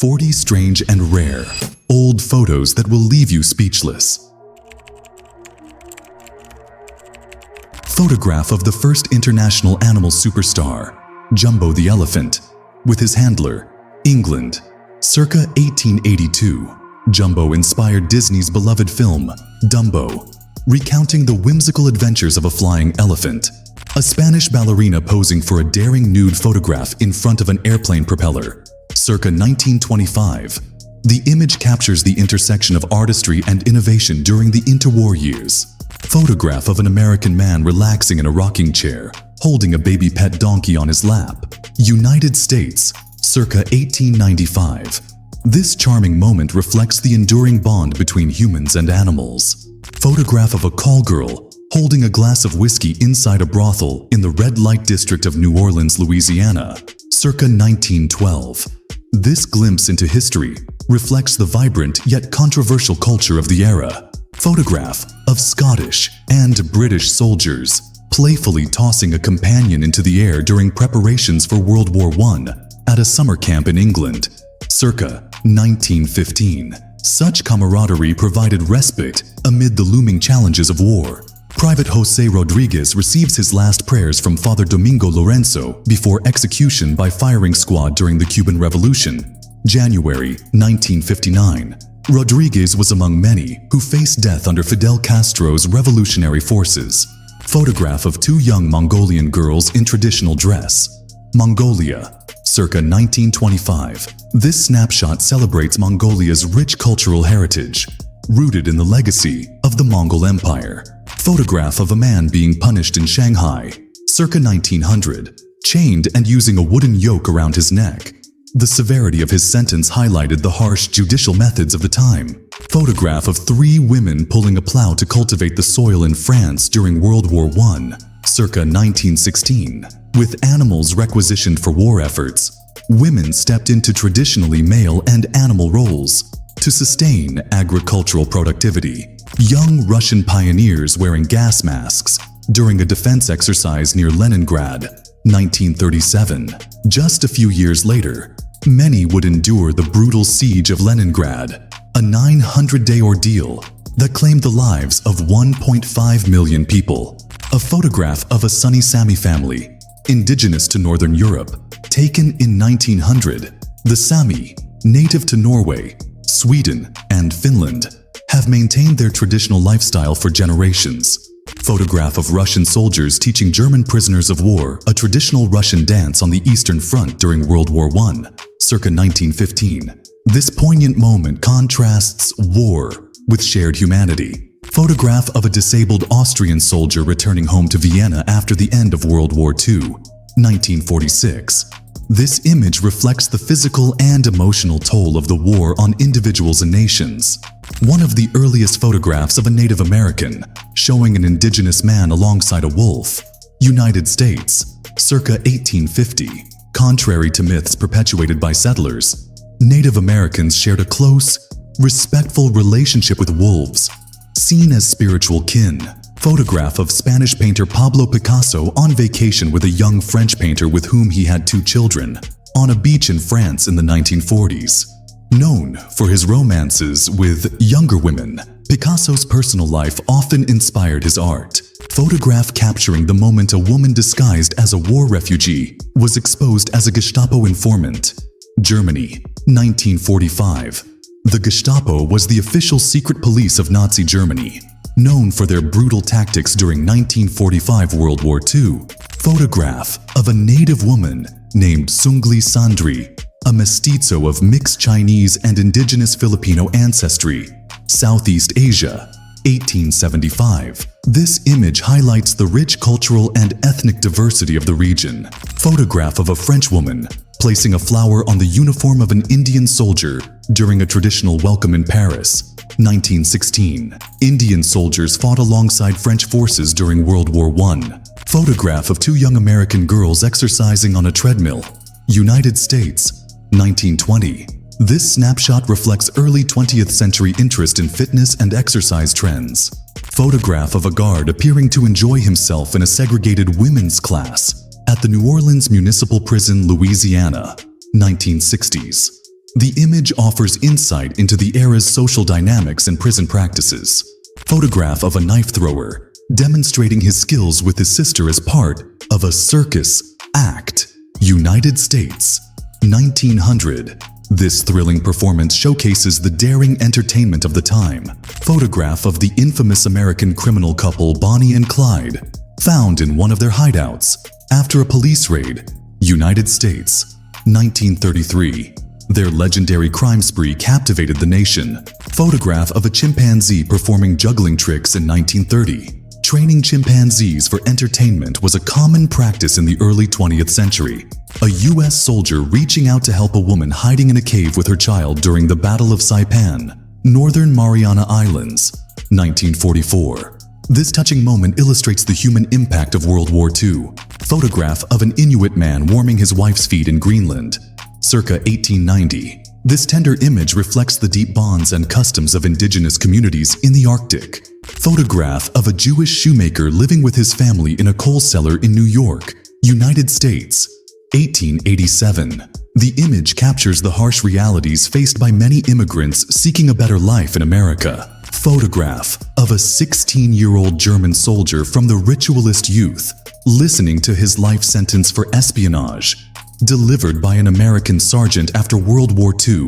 40 strange and rare, old photos that will leave you speechless. Photograph of the first international animal superstar, Jumbo the elephant, with his handler, England, circa 1882. Jumbo inspired Disney's beloved film, Dumbo, recounting the whimsical adventures of a flying elephant. A Spanish ballerina posing for a daring nude photograph in front of an airplane propeller, circa 1925. The image captures the intersection of artistry and innovation during the interwar years. Photograph of an American man relaxing in a rocking chair, holding a baby pet donkey on his lap, United States, circa 1895. This charming moment reflects the enduring bond between humans and animals. Photograph of a call girl holding a glass of whiskey inside a brothel in the red light district of New Orleans, Louisiana, circa 1912. This glimpse into history reflects the vibrant yet controversial culture of the era. Photograph of Scottish and British soldiers playfully tossing a companion into the air during preparations for World War I at a summer camp in England, circa 1915. Such camaraderie provided respite amid the looming challenges of war. Private José Rodriguez receives his last prayers from Father Domingo Lorenzo before execution by firing squad during the Cuban Revolution, January 1959. Rodriguez was among many who faced death under Fidel Castro's revolutionary forces. Photograph of two young Mongolian girls in traditional dress, Mongolia, circa 1925. This snapshot celebrates Mongolia's rich cultural heritage, rooted in the legacy of the Mongol Empire. Photograph of a man being punished in Shanghai, circa 1900, chained and using a wooden yoke around his neck. The severity of his sentence highlighted the harsh judicial methods of the time. Photograph of three women pulling a plow to cultivate the soil in France during World War I, circa 1916. With animals requisitioned for war efforts, women stepped into traditionally male and animal roles to sustain agricultural productivity. Young Russian pioneers wearing gas masks during a defense exercise near Leningrad, 1937. Just a few years later, many would endure the brutal siege of Leningrad, a 900-day ordeal that claimed the lives of 1.5 million people. A photograph of a sunny Sami family, indigenous to Northern Europe, taken in 1900. The Sami, native to Norway, Sweden, and Finland, have maintained their traditional lifestyle for generations. Photograph of Russian soldiers teaching German prisoners of war a traditional Russian dance on the Eastern Front during World War I, circa 1915. This poignant moment contrasts war with shared humanity. Photograph of a disabled Austrian soldier returning home to Vienna after the end of World War II, 1946. This image reflects the physical and emotional toll of the war on individuals and nations. One of the earliest photographs of a Native American, showing an indigenous man alongside a wolf, United States, circa 1850. Contrary to myths perpetuated by settlers, Native Americans shared a close, respectful relationship with wolves, seen as spiritual kin. Photograph of Spanish painter Pablo Picasso on vacation with a young French painter with whom he had two children, on a beach in France in the 1940s. Known for his romances with younger women, Picasso's personal life often inspired his art. Photograph capturing the moment a woman disguised as a war refugee was exposed as a Gestapo informant. Germany, 1945. The Gestapo was the official secret police of Nazi Germany, known for their brutal tactics during 1945 World War II. Photograph of a native woman named Sungli Sandri, a mestizo of mixed Chinese and indigenous Filipino ancestry, Southeast Asia, 1875. This image highlights the rich cultural and ethnic diversity of the region. Photograph of a French woman placing a flower on the uniform of an Indian soldier during a traditional welcome in Paris, 1916. Indian soldiers fought alongside French forces during World War I. Photograph of two young American girls exercising on a treadmill, United States, 1920. This snapshot reflects early 20th century interest in fitness and exercise trends. Photograph of a guard appearing to enjoy himself in a segregated women's class at the New Orleans Municipal Prison, Louisiana, 1960s. The image offers insight into the era's social dynamics and prison practices. Photograph of a knife thrower, demonstrating his skills with his sister as part of a circus act. United States, 1900. This thrilling performance showcases the daring entertainment of the time. Photograph of the infamous American criminal couple Bonnie and Clyde, found in one of their hideouts after a police raid. United States, 1933. Their legendary crime spree captivated the nation. Photograph of a chimpanzee performing juggling tricks in 1930. Training chimpanzees for entertainment was a common practice in the early 20th century. A U.S. soldier reaching out to help a woman hiding in a cave with her child during the Battle of Saipan, Northern Mariana Islands, 1944. This touching moment illustrates the human impact of World War II. Photograph of an Inuit man warming his wife's feet in Greenland, circa 1890. This tender image reflects the deep bonds and customs of indigenous communities in the Arctic. Photograph of a Jewish shoemaker living with his family in a coal cellar in New York, United States, 1887. The image captures the harsh realities faced by many immigrants seeking a better life in America. Photograph of a 16-year-old German soldier from the ritualist youth, listening to his life sentence for espionage, delivered by an American sergeant after World War II,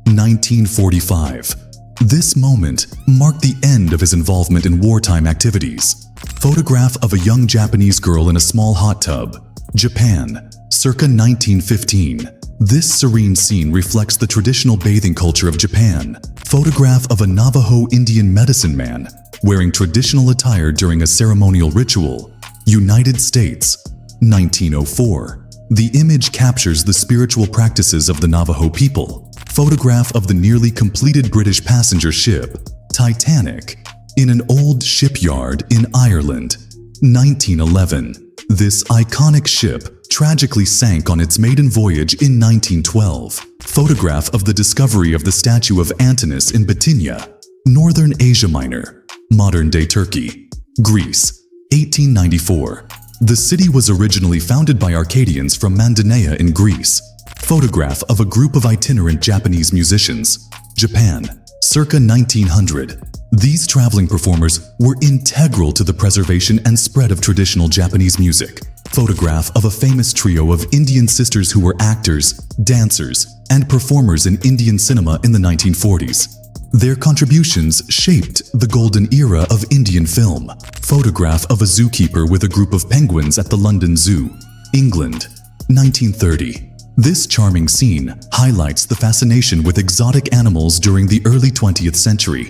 1945. This moment marked the end of his involvement in wartime activities. Photograph of a young Japanese girl in a small hot tub, Japan, circa 1915. This serene scene reflects the traditional bathing culture of Japan. Photograph of a Navajo Indian medicine man wearing traditional attire during a ceremonial ritual, United States, 1904. The image captures the spiritual practices of the Navajo people. Photograph of the nearly completed British passenger ship, Titanic, in an old shipyard in Ireland, 1911. This iconic ship tragically sank on its maiden voyage in 1912. Photograph of the discovery of the statue of Antinous in Bithynia, Northern Asia Minor, modern-day Turkey, Greece, 1894. The city was originally founded by Arcadians from Mandaneia in Greece. Photograph of a group of itinerant Japanese musicians, Japan, circa 1900. These traveling performers were integral to the preservation and spread of traditional Japanese music. Photograph of a famous trio of Indian sisters who were actors, dancers, and performers in Indian cinema in the 1940s. Their contributions shaped the golden era of Indian film. Photograph of a zookeeper with a group of penguins at the London Zoo, England, 1930. This charming scene highlights the fascination with exotic animals during the early 20th century.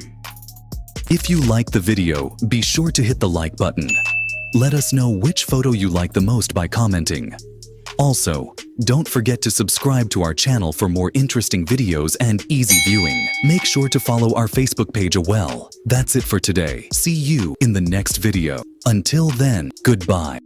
If you like the video, be sure to hit the like button. Let us know which photo you like the most by commenting. Also, don't forget to subscribe to our channel for more interesting videos and easy viewing. Make sure to follow our Facebook page as well. That's it for today. See you in the next video. Until then, goodbye.